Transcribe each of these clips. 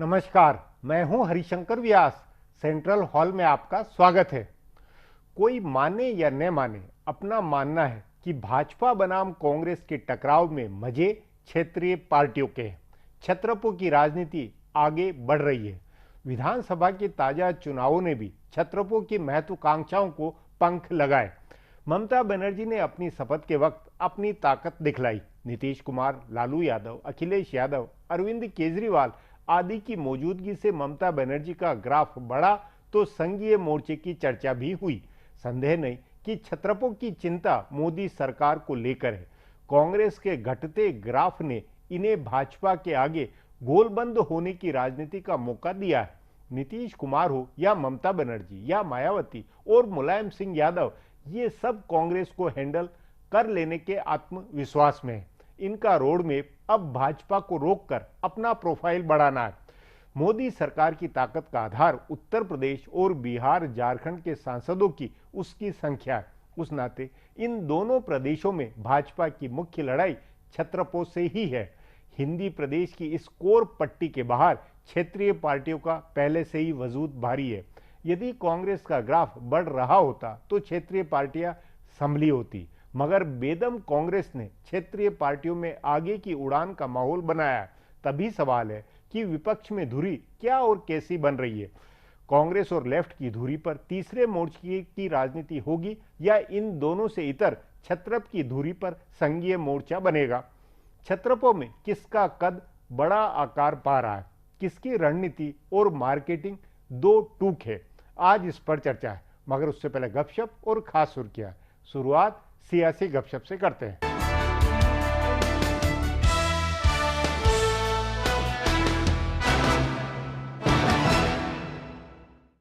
नमस्कार, मैं हूं हरिशंकर व्यास। सेंट्रल हॉल में आपका स्वागत है। कोई माने या न माने, अपना मानना है कि भाजपा बनाम कांग्रेस के टकराव में मजे क्षेत्रीय पार्टियों के हैं। छत्रपों की राजनीति आगे बढ़ रही है। विधानसभा के ताजा चुनावों ने भी छत्रपों की महत्वाकांक्षाओं को पंख लगाए। ममता बनर्जी ने अपनी शपथ के वक्त अपनी ताकत दिखलाई। नीतीश कुमार, लालू यादव, अखिलेश यादव, अरविंद केजरीवाल आदि की मौजूदगी से ममता बनर्जी का ग्राफ बढ़ा तो संघीय मोर्चे की चर्चा भी हुई। संदेह नहीं कि छत्रपों की चिंता मोदी सरकार को लेकर है। कांग्रेस के घटते ग्राफ ने इन्हें भाजपा के आगे गोलबंद होने की राजनीति का मौका दिया है। नीतीश कुमार हो या ममता बनर्जी या मायावती और मुलायम सिंह यादव, ये सब कांग्रेस को हैंडल कर लेने के आत्मविश्वास में है। इनका रोड मैप अब भाजपा को रोककर अपना प्रोफाइल बढ़ाना है। मोदी सरकार की ताकत का आधार उत्तर प्रदेश और बिहार, झारखंड के सांसदों की उसकी संख्या है। उस नाते इन दोनों प्रदेशों में भाजपा की मुख्य लड़ाई छत्रपों से ही है। हिंदी प्रदेश की इस कोर पट्टी के बाहर क्षेत्रीय पार्टियों का पहले से ही वजूद भारी है। यदि कांग्रेस का ग्राफ बढ़ रहा होता तो क्षेत्रीय पार्टियां संभली होती, मगर बेदम कांग्रेस ने क्षेत्रीय पार्टियों में आगे की उड़ान का माहौल बनाया। तभी सवाल है कि विपक्ष में धुरी क्या और कैसी बन रही है। कांग्रेस और लेफ्ट की धुरी पर तीसरे मोर्चे की राजनीति होगी या इन दोनों से इतर छत्रप की धुरी पर संघीय मोर्चा बनेगा। छत्रपों में किसका कद बड़ा आकार पा रहा है, किसकी रणनीति और मार्केटिंग दो टूक है, आज इस पर चर्चा है। मगर उससे पहले गपशप और खास सुर्खियां। शुरुआत सियासी गपशप से करते हैं।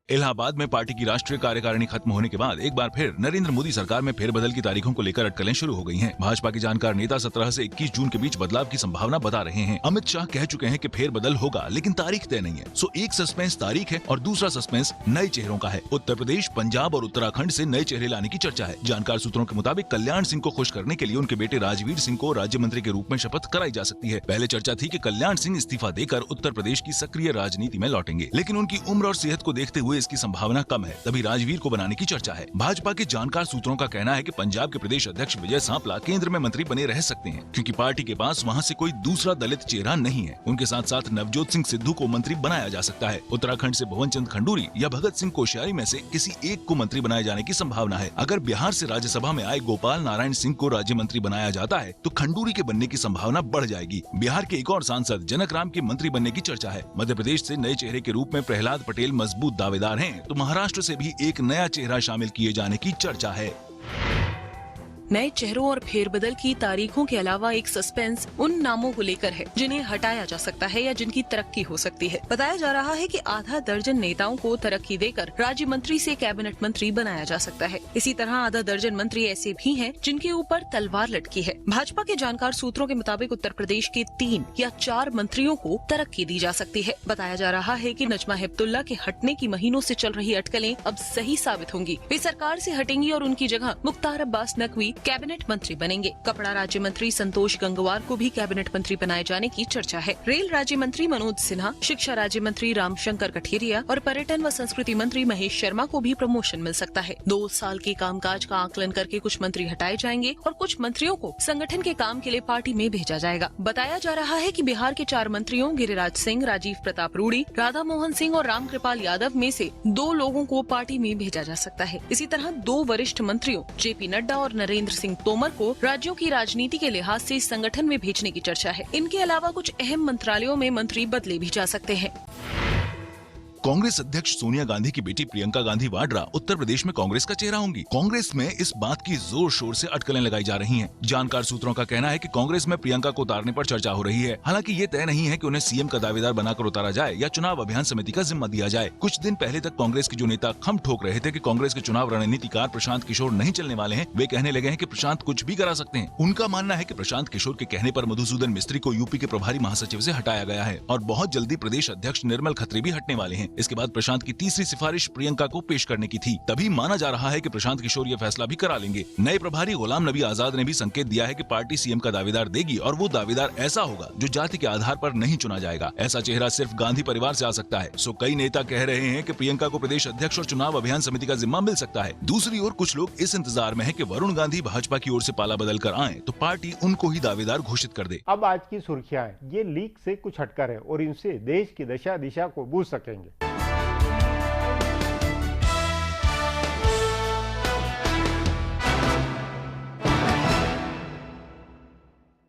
इलाहाबाद में पार्टी की राष्ट्रीय कार्यकारिणी खत्म होने के बाद एक बार फिर नरेंद्र मोदी सरकार में फेरबदल की तारीखों को लेकर अटकलें शुरू हो गई हैं। भाजपा के जानकार नेता 17 से 21 जून के बीच बदलाव की संभावना बता रहे हैं। अमित शाह कह चुके हैं कि फेरबदल होगा, लेकिन तारीख तय नहीं है। सो एक सस्पेंस तारीख है और दूसरा सस्पेंस नए चेहरों का है। उत्तर प्रदेश, पंजाब और उत्तराखंड से नए चेहरे लाने की चर्चा है। जानकार सूत्रों के मुताबिक कल्याण सिंह को खुश करने के लिए उनके बेटे राजवीर सिंह को राज्य मंत्री के रूप में शपथ कराई जा सकती है। पहले चर्चा थी कि कल्याण सिंह इस्तीफा देकर उत्तर प्रदेश की सक्रिय राजनीति में लौटेंगे, लेकिन उनकी उम्र और सेहत को देखते हुए इसकी संभावना कम है। तभी राजवीर को बनाने की चर्चा है। भाजपा के जानकार सूत्रों का कहना है कि पंजाब के प्रदेश अध्यक्ष विजय सांपला केंद्र में मंत्री बने रह सकते हैं, क्योंकि पार्टी के पास वहां से कोई दूसरा दलित चेहरा नहीं है। उनके साथ साथ नवजोत सिंह सिद्धू को मंत्री बनाया जा सकता है। उत्तराखंड से भुवन चंद खंडूरी या भगत सिंह कोश्यारी में से किसी एक को मंत्री बनाए जाने की संभावना है। अगर बिहार से राज्यसभा में आए गोपाल नारायण सिंह को राज्य मंत्री बनाया जाता है तो खंडूरी के बनने की संभावना बढ़ जाएगी। बिहार के एक और सांसद जनक राम के मंत्री बनने की चर्चा है। मध्य प्रदेश से नए चेहरे के रूप में प्रहलाद पटेल मजबूत दावेदार हैं, तो महाराष्ट्र से भी एक नया चेहरा शामिल किए जाने की चर्चा है। नए चेहरों और फेरबदल की तारीखों के अलावा एक सस्पेंस उन नामों को लेकर है जिन्हें हटाया जा सकता है या जिनकी तरक्की हो सकती है। बताया जा रहा है कि आधा दर्जन नेताओं को तरक्की देकर राज्य मंत्री से कैबिनेट मंत्री बनाया जा सकता है। इसी तरह आधा दर्जन मंत्री ऐसे भी हैं जिनके ऊपर तलवार लटकी है। भाजपा के जानकार सूत्रों के मुताबिक उत्तर प्रदेश के 3 या 4 मंत्रियों को तरक्की दी जा सकती है। बताया जा रहा है कि नजमा हेपतुल्ला के हटने की महीनों से चल रही अटकलें अब सही साबित होंगी। वे सरकार से हटेंगी और उनकी जगह मुख्तार अब्बास नकवी कैबिनेट मंत्री बनेंगे। कपड़ा राज्य मंत्री संतोष गंगवार को भी कैबिनेट मंत्री बनाए जाने की चर्चा है। रेल राज्य मंत्री मनोज सिन्हा, शिक्षा राज्य मंत्री रामशंकर कठेरिया और पर्यटन व संस्कृति मंत्री महेश शर्मा को भी प्रमोशन मिल सकता है। 2 साल के कामकाज का आकलन करके कुछ मंत्री हटाए जाएंगे और कुछ मंत्रियों को संगठन के काम के लिए पार्टी में भेजा जाएगा। बताया जा रहा है कि बिहार के 4 मंत्रियों गिरिराज सिंह, राजीव प्रताप रूडी, राधा मोहन सिंह और रामकृपाल यादव में से 2 लोगों को पार्टी में भेजा जा सकता है। इसी तरह 2 वरिष्ठ मंत्रियों जेपी नड्डा और नरेंद्र सिंह तोमर को राज्यों की राजनीति के लिहाज से संगठन में भेजने की चर्चा है। इनके अलावा कुछ अहम मंत्रालयों में मंत्री बदले भी जा सकते हैं। कांग्रेस अध्यक्ष सोनिया गांधी की बेटी प्रियंका गांधी वाड्रा उत्तर प्रदेश में कांग्रेस का चेहरा होंगी। कांग्रेस में इस बात की जोर शोर से अटकलें लगाई जा रही हैं। जानकार सूत्रों का कहना है कि कांग्रेस में प्रियंका को उतारने पर चर्चा हो रही है। हालांकि ये तय नहीं है कि उन्हें सीएम का दावेदार बनाकर उतारा जाए या चुनाव अभियान समिति का जिम्मा दिया जाए। कुछ दिन पहले तक कांग्रेस के जो नेता खम ठोक रहे थे कि कांग्रेस के चुनाव रणनीतिकार प्रशांत किशोर नहीं चलने वाले हैं, वे कहने लगे हैं कि प्रशांत कुछ भी करा सकते हैं। उनका मानना है कि प्रशांत किशोर के कहने पर मधुसूदन मिस्त्री को यूपी के प्रभारी महासचिव से हटाया गया है और बहुत जल्दी प्रदेश अध्यक्ष निर्मल खत्री भी हटने वाले हैं। इसके बाद प्रशांत की तीसरी सिफारिश प्रियंका को पेश करने की थी। तभी माना जा रहा है कि प्रशांत किशोर ये फैसला भी करा लेंगे। नए प्रभारी गुलाम नबी आजाद ने भी संकेत दिया है कि पार्टी सीएम का दावेदार देगी और वो दावेदार ऐसा होगा जो जाति के आधार पर नहीं चुना जाएगा। ऐसा चेहरा सिर्फ गांधी परिवार से आ सकता है। सो कई नेता कह रहे हैं कि प्रियंका को प्रदेश अध्यक्ष और चुनाव अभियान समिति का जिम्मा मिल सकता है। दूसरी ओर कुछ लोग इस इंतजार में है कि वरुण गांधी भाजपा की ओर से पाला बदल कर आए तो पार्टी उनको ही दावेदार घोषित कर दे। अब आज की सुर्खियां हैं, ये लीक से कुछ हटकर है और इनसे देश की दशा दिशा को बूझ सकेंगे।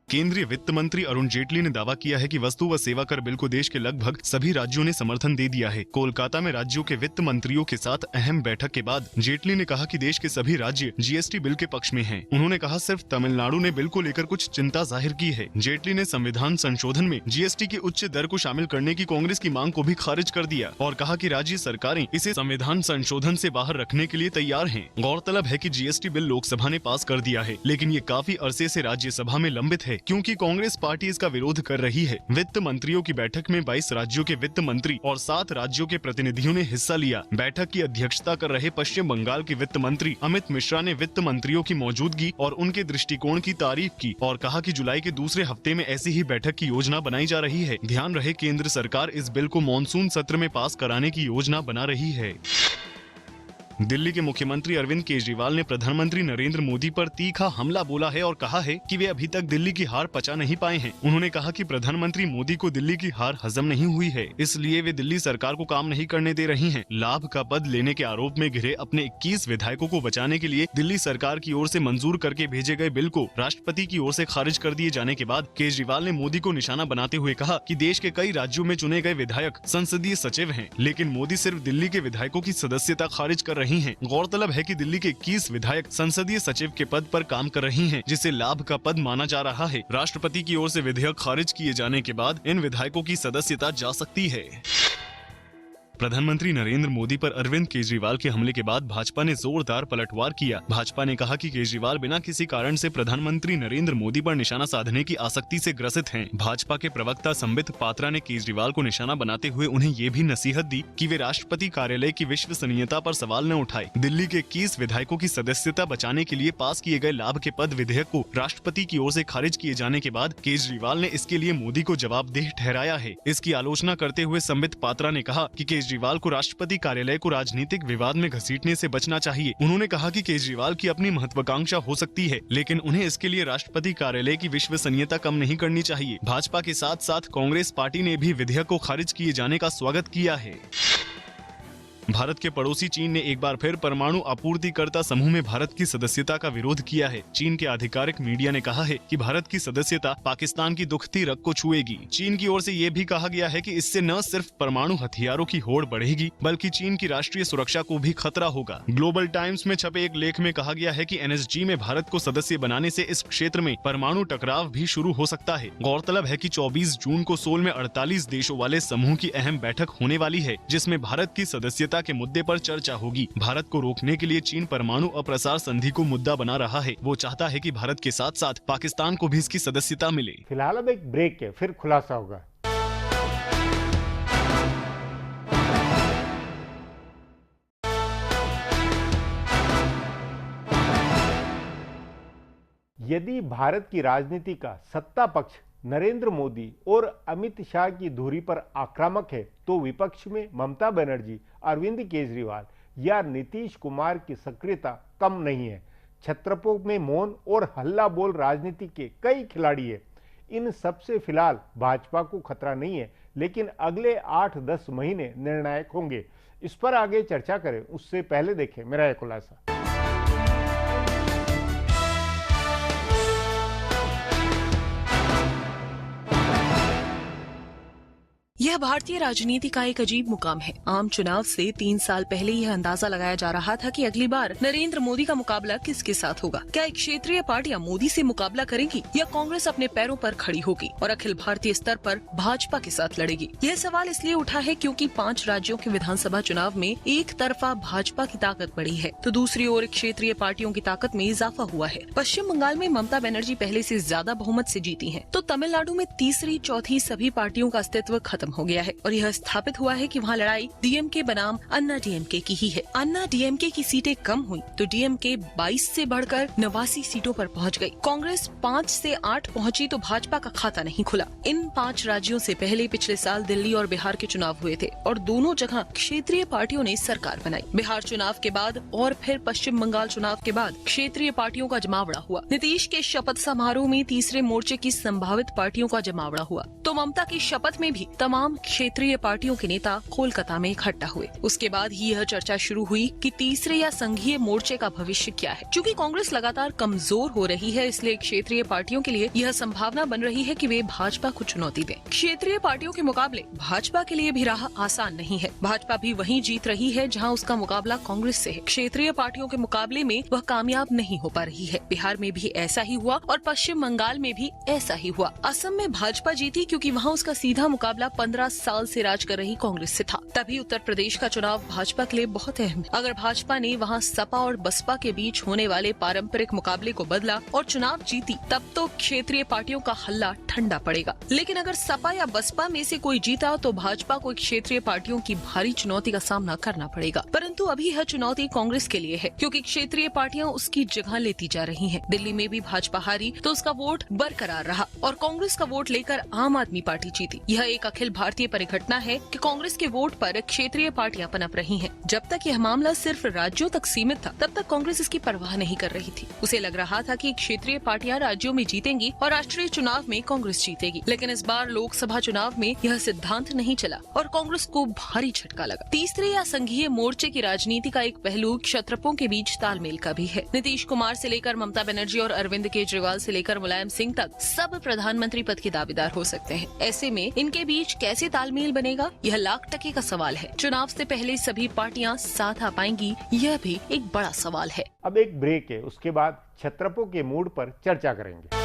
केंद्रीय वित्त मंत्री अरुण जेटली ने दावा किया है कि वस्तु व सेवा कर बिल को देश के लगभग सभी राज्यों ने समर्थन दे दिया है। कोलकाता में राज्यों के वित्त मंत्रियों के साथ अहम बैठक के बाद जेटली ने कहा कि देश के सभी राज्य जीएसटी बिल के पक्ष में हैं। उन्होंने कहा सिर्फ तमिलनाडु ने बिल को लेकर कुछ चिंता जाहिर की है। जेटली ने संविधान संशोधन में जीएसटी की उच्च दर को शामिल करने की कांग्रेस की मांग को भी खारिज कर दिया और कहा कि राज्य सरकारें इसे संविधान संशोधन से बाहर रखने के लिए तैयार हैं। गौरतलब है कि जीएसटी बिल लोकसभा ने पास कर दिया है, लेकिन ये काफी अरसे से राज्यसभा में लंबित है क्योंकि कांग्रेस पार्टी इसका विरोध कर रही है। वित्त मंत्रियों की बैठक में 22 राज्यों के वित्त मंत्री और 7 राज्यों के प्रतिनिधियों ने हिस्सा लिया। बैठक की अध्यक्षता कर रहे पश्चिम बंगाल के वित्त मंत्री अमित मिश्रा ने वित्त मंत्रियों की मौजूदगी और उनके दृष्टिकोण की तारीफ की और कहा कि जुलाई के दूसरे हफ्ते में ऐसी ही बैठक की योजना बनाई जा रही है। ध्यान रहे, केंद्र सरकार इस बिल को मॉनसून सत्र में पास कराने की योजना बना रही है। दिल्ली के मुख्यमंत्री अरविंद केजरीवाल ने प्रधानमंत्री नरेंद्र मोदी पर तीखा हमला बोला है और कहा है कि वे अभी तक दिल्ली की हार पचा नहीं पाए हैं। उन्होंने कहा कि प्रधानमंत्री मोदी को दिल्ली की हार हजम नहीं हुई है, इसलिए वे दिल्ली सरकार को काम नहीं करने दे रही हैं। लाभ का पद लेने के आरोप में घिरे अपने 21 विधायकों को बचाने के लिए दिल्ली सरकार की ओर से मंजूर करके भेजे गए बिल को राष्ट्रपति की ओर से खारिज कर दिए जाने के बाद केजरीवाल ने मोदी को निशाना बनाते हुए कहा कि देश के कई राज्यों में चुने गए विधायक संसदीय सचिव हैं, लेकिन मोदी सिर्फ दिल्ली के विधायकों की सदस्यता खारिज कर रही हैं। गौरतलब है कि दिल्ली के 21 विधायक संसदीय सचिव के पद पर काम कर रही हैं, जिसे लाभ का पद माना जा रहा है। राष्ट्रपति की ओर से विधेयक खारिज किए जाने के बाद इन विधायकों की सदस्यता जा सकती है। प्रधानमंत्री नरेंद्र मोदी पर अरविंद केजरीवाल के हमले के बाद भाजपा ने जोरदार पलटवार किया। भाजपा ने कहा कि केजरीवाल बिना किसी कारण से प्रधानमंत्री नरेंद्र मोदी पर निशाना साधने की आसक्ति से ग्रसित हैं। भाजपा के प्रवक्ता संबित पात्रा ने केजरीवाल को निशाना बनाते हुए उन्हें ये भी नसीहत दी कि वे राष्ट्रपति कार्यालय की विश्वसनीयता पर सवाल न उठाए। दिल्ली के 21 विधायकों की सदस्यता बचाने के लिए पास किए गए लाभ के पद विधेयक को राष्ट्रपति की ओर से खारिज किए जाने के बाद केजरीवाल ने इसके लिए मोदी को जवाबदेह ठहराया है। इसकी आलोचना करते हुए संबित पात्रा ने कहा कि केजरीवाल को राष्ट्रपति कार्यालय को राजनीतिक विवाद में घसीटने से बचना चाहिए। उन्होंने कहा कि केजरीवाल की अपनी महत्वाकांक्षा हो सकती है, लेकिन उन्हें इसके लिए राष्ट्रपति कार्यालय की विश्वसनीयता कम नहीं करनी चाहिए। भाजपा के साथ साथ कांग्रेस पार्टी ने भी विधेयक को खारिज किए जाने का स्वागत किया है। भारत के पड़ोसी चीन ने एक बार फिर परमाणु आपूर्तिकर्ता समूह में भारत की सदस्यता का विरोध किया है। चीन के आधिकारिक मीडिया ने कहा है कि भारत की सदस्यता पाकिस्तान की दुखती रग को छुएगी। चीन की ओर से ये भी कहा गया है कि इससे न सिर्फ परमाणु हथियारों की होड़ बढ़ेगी, बल्कि चीन की राष्ट्रीय सुरक्षा को भी खतरा होगा। ग्लोबल टाइम्स में छपे एक लेख में कहा गया है कि एनएसजी में भारत को सदस्य बनाने से इस क्षेत्र में परमाणु टकराव भी शुरू हो सकता है। गौरतलब है कि 24 जून को सोल में 48 देशों वाले समूह की अहम बैठक होने वाली है, जिसमें भारत की सदस्यता के मुद्दे पर चर्चा होगी। भारत को रोकने के लिए चीन परमाणु अप्रसार संधि को मुद्दा बना रहा है। वो चाहता है कि भारत के साथ साथ पाकिस्तान को भी इसकी सदस्यता मिले। फिलहाल अब एक ब्रेक है, फिर खुलासा होगा। यदि भारत की राजनीति का सत्ता पक्ष नरेंद्र मोदी और अमित शाह की धुरी पर आक्रामक है, तो विपक्ष में ममता बनर्जी, अरविंद केजरीवाल या नीतीश कुमार की सक्रियता कम नहीं है। छत्रपों में मौन और हल्ला बोल राजनीति के कई खिलाड़ी हैं। इन सबसे फिलहाल भाजपा को खतरा नहीं है, लेकिन अगले 8-10 महीने निर्णायक होंगे। इस पर आगे चर्चा करें, उससे पहले देखें मेरा यह खुलासा। यह भारतीय राजनीति का एक अजीब मुकाम है। आम चुनाव से 3 साल पहले यह अंदाजा लगाया जा रहा था कि अगली बार नरेंद्र मोदी का मुकाबला किसके साथ होगा। क्या एक क्षेत्रीय पार्टियां मोदी से मुकाबला करेंगी या कांग्रेस अपने पैरों पर खड़ी होगी और अखिल भारतीय स्तर पर भाजपा के साथ लड़ेगी। यह सवाल इसलिए उठा है क्योंकि 5 राज्यों के विधानसभा चुनाव में एक तरफा भाजपा की ताकत बढ़ी है, तो दूसरी ओर क्षेत्रीय पार्टियों की ताकत में इजाफा हुआ है। पश्चिम बंगाल में ममता बनर्जी पहले से ज्यादा बहुमत से जीती है, तो तमिलनाडु में तीसरी चौथी सभी पार्टियों का अस्तित्व खत्म हो गया है और यह स्थापित हुआ है कि वहाँ लड़ाई डीएमके बनाम अन्ना डीएमके की ही है। अन्ना डीएमके की सीटें कम हुई तो डीएमके 22 से बढ़कर 89 सीटों पर पहुंच गई। कांग्रेस 5 से 8 पहुंची तो भाजपा का खाता नहीं खुला। इन 5 राज्यों से पहले पिछले साल दिल्ली और बिहार के चुनाव हुए थे और दोनों जगह क्षेत्रीय पार्टियों ने सरकार बनाई। बिहार चुनाव के बाद और फिर पश्चिम बंगाल चुनाव के बाद क्षेत्रीय पार्टियों का जमावड़ा हुआ। नीतीश के शपथ समारोह में तीसरे मोर्चे की संभावित पार्टियों का जमावड़ा हुआ तो ममता की शपथ में भी तमाम क्षेत्रीय पार्टियों के नेता कोलकाता में इकट्ठा हुए। उसके बाद ही यह चर्चा शुरू हुई कि तीसरे या संघीय मोर्चे का भविष्य क्या है। चूँकि कांग्रेस लगातार कमजोर हो रही है, इसलिए क्षेत्रीय पार्टियों के लिए यह संभावना बन रही है कि वे भाजपा को चुनौती दें। क्षेत्रीय पार्टियों के मुकाबले भाजपा के लिए भी राह आसान नहीं है। भाजपा भी वहीं जीत रही है जहां उसका मुकाबला कांग्रेस से है। क्षेत्रीय पार्टियों के मुकाबले में वह कामयाब नहीं हो पा रही है। बिहार में भी ऐसा ही हुआ और पश्चिम बंगाल में भी ऐसा ही हुआ। असम में भाजपा जीती क्योंकि वहां उसका सीधा मुकाबला 15 साल से राज कर रही कांग्रेस से था। तभी उत्तर प्रदेश का चुनाव भाजपा के लिए बहुत अहम है। अगर भाजपा ने वहां सपा और बसपा के बीच होने वाले पारंपरिक मुकाबले को बदला और चुनाव जीती तब तो क्षेत्रीय पार्टियों का हल्ला ठंडा पड़ेगा। लेकिन अगर सपा या बसपा में से कोई जीता तो भाजपा को क्षेत्रीय पार्टियों की भारी चुनौती का सामना करना पड़ेगा। परंतु अभी यह चुनौती कांग्रेस के लिए है क्योंकि क्षेत्रीय पार्टियां उसकी जगह लेती जा रही हैं। दिल्ली में भी भाजपा हारी तो उसका वोट बरकरार रहा और कांग्रेस का वोट लेकर आम आदमी पार्टी जीती। यह एक अखिल भारतीय परिघटना है कि कांग्रेस के वोट पर क्षेत्रीय पार्टियां पनप रही हैं। जब तक यह मामला सिर्फ राज्यों तक सीमित था तब तक कांग्रेस इसकी परवाह नहीं कर रही थी। उसे लग रहा था कि क्षेत्रीय पार्टियां राज्यों में जीतेंगी और राष्ट्रीय चुनाव में कांग्रेस जीतेगी। लेकिन इस बार लोकसभा चुनाव में यह सिद्धांत नहीं चला और कांग्रेस को भारी झटका लगा। तीसरे या संघीय मोर्चे की राजनीति का एक पहलू क्षत्रपों के बीच तालमेल का भी है। नीतीश कुमार से लेकर ममता बनर्जी और अरविंद केजरीवाल से लेकर मुलायम सिंह तक सब प्रधानमंत्री पद के दावेदार हो सकते हैं। ऐसे में इनके बीच कैसे तालमेल बनेगा, यह लाख टके का सवाल है। चुनाव से पहले सभी पार्टियां साथ आ पाएंगी, यह भी एक बड़ा सवाल है। अब एक ब्रेक है, उसके बाद क्षत्रपों के मूड पर चर्चा करेंगे।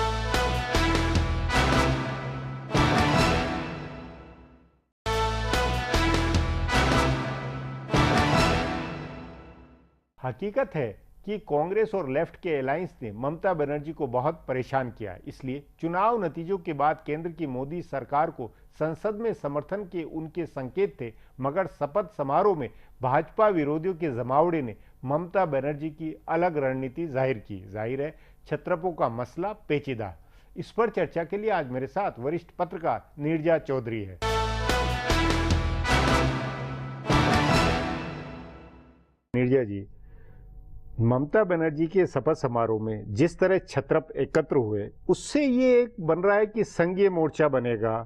हकीकत है कि कांग्रेस और लेफ्ट के अलायंस ने ममता बनर्जी को बहुत परेशान किया है। इसलिए चुनाव नतीजों के बाद केंद्र की मोदी सरकार को संसद में समर्थन के उनके संकेत थे, मगर शपथ समारोह में भाजपा विरोधियों के जमावड़े ने ममता बनर्जी की अलग रणनीति जाहिर की। जाहिर है क्षत्रपों का मसला पेचीदा। इस पर चर्चा के लिए आज मेरे साथ वरिष्ठ पत्रकार नीरजा चौधरी है। नीरजा जी, ममता बनर्जी के शपथ समारोह में जिस तरह क्षत्रप एकत्र हुए उससे ये एक बन रहा है कि संघीय मोर्चा बनेगा।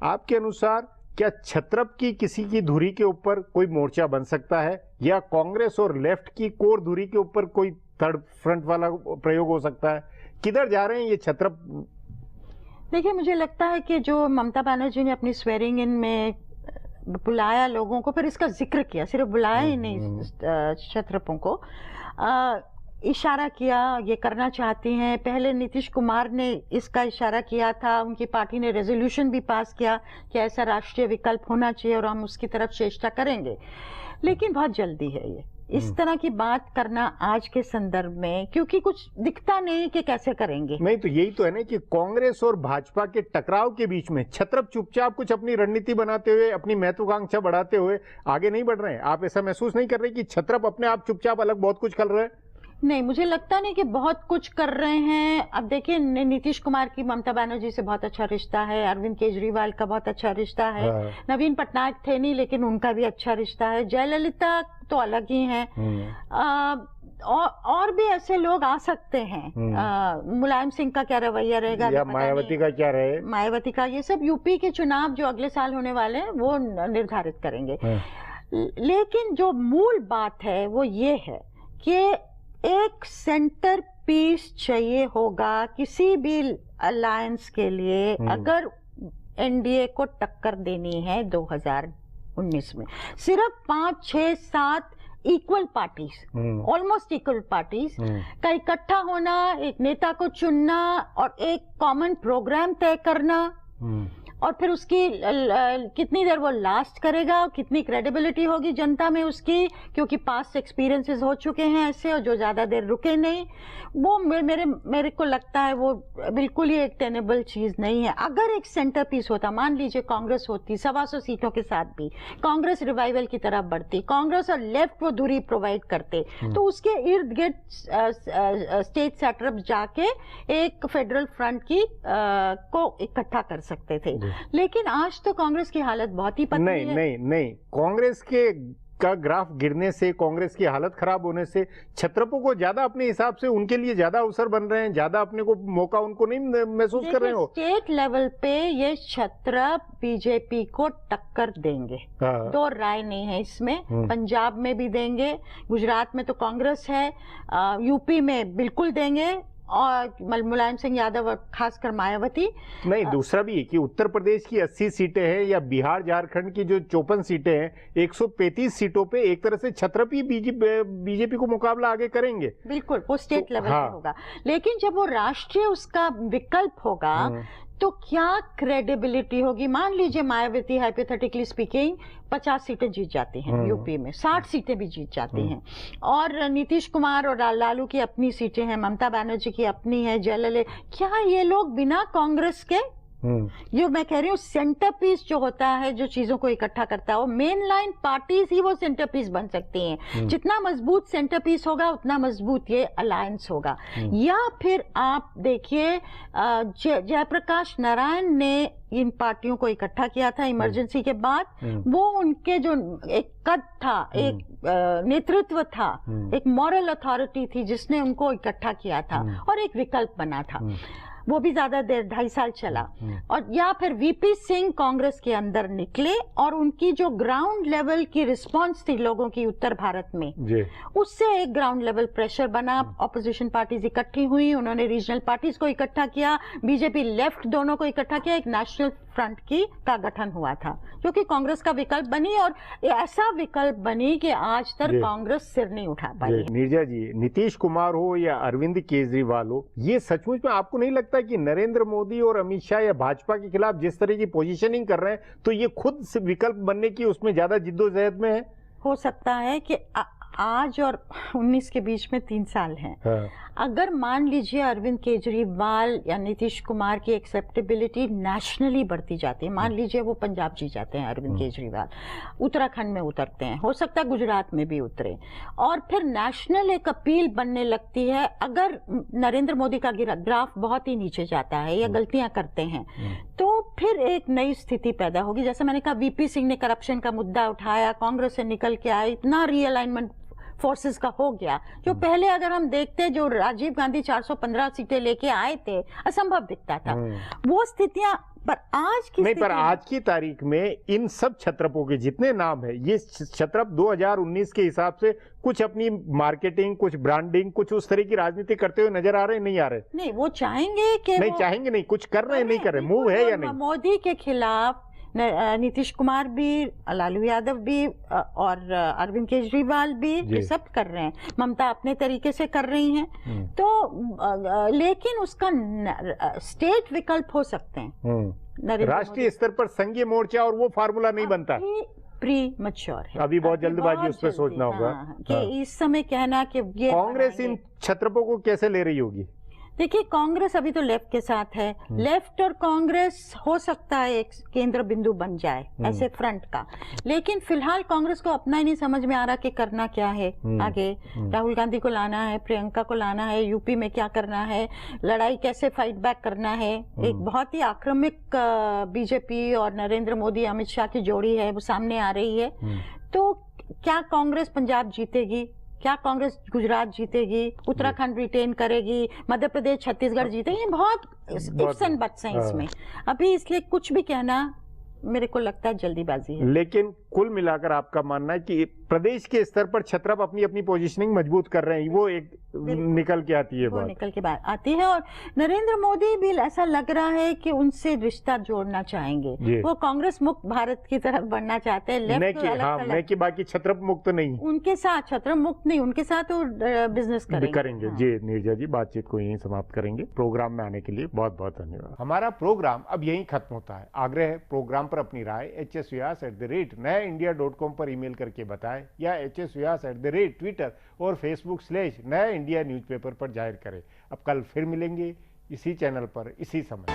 आपके अनुसार क्या क्षत्रप की किसी की धुरी के ऊपर कोई मोर्चा बन सकता है या कांग्रेस और लेफ्ट की कोर धुरी के ऊपर कोई थर्ड फ्रंट वाला प्रयोग हो सकता है? किधर जा रहे हैं ये क्षत्रप? देखिए, मुझे लगता है कि जो ममता बनर्जी ने अपनी स्वेरिंग इन में बुलाया लोगों को, फिर इसका जिक्र किया, सिर्फ बुलाया ही नहीं क्षत्रपों को, इशारा किया ये करना चाहती हैं। पहले नीतीश कुमार ने इसका इशारा किया था, उनकी पार्टी ने रेजोल्यूशन भी पास किया कि ऐसा राष्ट्रीय विकल्प होना चाहिए और हम उसकी तरफ चेष्टा करेंगे। लेकिन बहुत जल्दी है ये इस तरह की बात करना आज के संदर्भ में, क्योंकि कुछ दिखता नहीं कि कैसे करेंगे। नहीं तो यही तो है ना कि कांग्रेस और भाजपा के टकराव के बीच में क्षत्रप चुपचाप कुछ अपनी रणनीति बनाते हुए, अपनी महत्वाकांक्षा बढ़ाते हुए आगे नहीं बढ़ रहे हैं। आप ऐसा महसूस नहीं कर रहे कि क्षत्रप अपने आप चुपचाप अलग बहुत कुछ कर रहे हैं? नहीं, मुझे लगता नहीं कि बहुत कुछ कर रहे हैं। अब देखिए, नीतीश कुमार की ममता बनर्जी से बहुत अच्छा रिश्ता है, अरविंद केजरीवाल का बहुत अच्छा रिश्ता है, नवीन पटनायक थे नहीं लेकिन उनका भी अच्छा रिश्ता है, जयललिता तो अलग ही हैं, और भी ऐसे लोग आ सकते हैं। मुलायम सिंह का क्या रवैया रहेगा, या मायावती का क्या रहे, मायावती का, ये सब यूपी के चुनाव जो अगले साल होने वाले हैं वो निर्धारित करेंगे। लेकिन जो मूल बात है वो ये है कि एक सेंटर पीस चाहिए होगा किसी भी अलायंस के लिए अगर एनडीए को टक्कर देनी है 2019 में। सिर्फ 5, 6, 7 equal parties, almost equal parties का इकट्ठा होना, एक नेता को चुनना और एक कॉमन प्रोग्राम तय करना और फिर उसकी कितनी देर वो लास्ट करेगा, कितनी क्रेडिबिलिटी होगी जनता में उसकी, क्योंकि पास्ट एक्सपीरियंसेस हो चुके हैं ऐसे, और जो ज्यादा देर रुके नहीं, वो मेरे को लगता है वो बिल्कुल ही एक टेनेबल चीज नहीं है। अगर एक सेंटर पीस होता, मान लीजिए कांग्रेस होती 125 सीटों के साथ भी, कांग्रेस रिवाइवल की तरफ बढ़ती, कांग्रेस और लेफ्ट वो दूरी प्रोवाइड करते, तो उसके इर्द गिर्द स्टेट सेटअप जाके एक फेडरल फ्रंट की को इकट्ठा कर सकते थे। लेकिन आज तो कांग्रेस की हालत बहुत ही पतली है। नहीं, कांग्रेस के का ग्राफ गिरने से, कांग्रेस की हालत खराब होने से छत्रपों को ज्यादा अपने हिसाब से उनके लिए ज्यादा अवसर बन रहे हैं, ज्यादा अपने को मौका उनको नहीं महसूस कर रहे हो। स्टेट लेवल पे ये छत्रप बीजेपी को टक्कर देंगे, दो राय नहीं है इसमें। पंजाब में भी देंगे, गुजरात में तो कांग्रेस है, यूपी में बिल्कुल देंगे, और मुलायम सिंह यादव और खासकर मायावती। नहीं, दूसरा भी है कि उत्तर प्रदेश की 80 सीटें हैं या बिहार झारखंड की जो 54 सीटें हैं, 135 सीटों पे एक तरह से छत्रपी बीजेपी को मुकाबला आगे करेंगे। बिल्कुल, वो स्टेट लेवल पे होगा, लेकिन जब वो राष्ट्रीय उसका विकल्प होगा तो क्या क्रेडिबिलिटी होगी। मान लीजिए मायावती हाइपोथेटिकली स्पीकिंग 50 सीटें जीत जाती हैं यूपी में, 60 सीटें भी जीत जाती हैं, और नीतीश कुमार और लालू की अपनी सीटें हैं, ममता बनर्जी की अपनी है, जयललिता, क्या ये लोग बिना कांग्रेस के, जो मैं कह रही हूँ सेंटर पीस जो होता है, जो चीजों को इकट्ठा करता है, वो मेन लाइन पार्टीज ही वो सेंटर पीस बन सकती हैं। जितना मजबूत सेंटर पीस होगा उतना मजबूत ये अलायंस होगा। या फिर आप देखिए जयप्रकाश नारायण ने इन पार्टियों को इकट्ठा किया था इमरजेंसी के बाद, वो उनके जो एक कद था, एक नेतृत्व था, एक मॉरल अथॉरिटी थी जिसने उनको इकट्ठा किया था और एक विकल्प बना था, वो भी ज्यादा देर 2.5 साल चला। और या फिर वीपी सिंह कांग्रेस के अंदर निकले और उनकी जो ग्राउंड लेवल की रिस्पांस थी लोगों की उत्तर भारत में, उससे एक ग्राउंड लेवल प्रेशर बना, ऑपोजिशन पार्टीज इकट्ठी हुई, उन्होंने रीजनल पार्टीज को इकट्ठा किया, बीजेपी लेफ्ट दोनों को इकट्ठा किया, एक नेशनल फ्रंट का गठन हुआ था जो कि कांग्रेस का विकल्प बनी, और ऐसा विकल्प बनी कि आज तक कांग्रेस सिर नहीं उठा पाई। नीरजा जी, नीतीश कुमार हो या अरविंद केजरीवाल हो, ये सचमुच में आपको नहीं लगता कि नरेंद्र मोदी और अमित शाह या भाजपा के खिलाफ जिस तरह की पोजीशनिंग कर रहे हैं, तो ये खुद से विकल्प बनने की उसमें ज्यादा जिद्दोजहद में है? हो सकता है कि आज और 19 के बीच में 3 साल हैं। अगर मान लीजिए अरविंद केजरीवाल या नीतीश कुमार की एक्सेप्टेबिलिटी नेशनली बढ़ती जाती है, मान लीजिए वो पंजाब जीत जाते हैं अरविंद केजरीवाल, उत्तराखंड में उतरते हैं, हो सकता है गुजरात में भी उतरे, और फिर नेशनल एक अपील बनने लगती है। अगर नरेंद्र मोदी का ग्राफ बहुत ही नीचे जाता है या गलतियां करते हैं, तो फिर एक नई स्थिति पैदा होगी। जैसे मैंने कहा, वीपी सिंह ने करप्शन का मुद्दा उठाया, कांग्रेस से निकल के आए, इतना रीअलाइनमेंट फोर्सेस का हो गया, जो पहले अगर हम देखते, जो राजीव गांधी 415 सीटें लेके आए थे, असंभव दिखता था वो स्थितियां। पर आज की नहीं, पर आज की तारीख में इन सब छत्रपों के जितने नाम है, ये छत्रप 2019 के हिसाब से कुछ अपनी मार्केटिंग, कुछ ब्रांडिंग, कुछ उस तरह की राजनीति करते हुए नजर आ रहे हैं, नहीं आ रहे? नहीं, वो चाहेंगे कि नहीं, चाहेंगे नहीं, कुछ कर रहे हैं, नहीं कर रहे, मूव है या नहीं? मोदी के खिलाफ नीतीश कुमार भी, लालू यादव भी और अरविंद केजरीवाल भी ये सब कर रहे हैं, ममता अपने तरीके से कर रही हैं, तो लेकिन उसका स्टेट विकल्प हो सकते हैं। राष्ट्रीय स्तर पर संघीय मोर्चा और वो फार्मूला नहीं बनता, प्री मैच्योर है, अभी बहुत जल्दबाजी उस पर सोचना होगा कि इस समय कहना कि ये कांग्रेस इन छत्रपों को कैसे ले रही होगी। देखिए, कांग्रेस अभी तो लेफ्ट के साथ है, लेफ्ट और कांग्रेस हो सकता है एक केंद्र बिंदु बन जाए ऐसे फ्रंट का, लेकिन फिलहाल कांग्रेस को अपना ही नहीं समझ में आ रहा कि करना क्या है आगे। राहुल गांधी को लाना है, प्रियंका को लाना है, यूपी में क्या करना है, लड़ाई कैसे फाइट बैक करना है। एक बहुत ही आक्रामक बीजेपी और नरेंद्र मोदी अमित शाह की जोड़ी है, वो सामने आ रही है। तो क्या कांग्रेस पंजाब जीतेगी, क्या कांग्रेस गुजरात जीतेगी, उत्तराखंड रिटेन करेगी, मध्य प्रदेश छत्तीसगढ़ जीतेगी, ये बहुत इफ्स एंड बट्स हैं इसमें अभी, इसलिए कुछ भी कहना मेरे को लगता है जल्दीबाजी है। लेकिन कुल मिलाकर आपका मानना है कि प्रदेश के स्तर पर छत्रप अपनी अपनी पोजीशनिंग मजबूत कर रहे हैं, वो एक निकल के आती है वो बात। निकल के बात आती है। और नरेंद्र मोदी भी ऐसा लग रहा है कि उनसे रिश्ता जोड़ना चाहेंगे, जी। वो कांग्रेस मुक्त भारत की तरफ बढ़ना चाहते हैं। नहीं लेफ्ट कि हाँ, नहीं कि बाकी छत्र मुक्त नहीं उनके साथ छत्र मुक्त नहीं, उनके साथ वो बिजनेस करेंगे। हाँ। जी नीरजा जी, बातचीत को यहीं समाप्त करेंगे। प्रोग्राम में आने के लिए बहुत बहुत धन्यवाद। हमारा प्रोग्राम अब यहीं खत्म होता है। आग्रह है प्रोग्राम पर अपनी राय hsvyas@nayaindia.com पर ईमेल करके बताएं या hsvyas@Twitter और Facebook/नया इंडिया न्यूज़पेपर पर जाहिर करें। अब कल फिर मिलेंगे इसी चैनल पर इसी समय।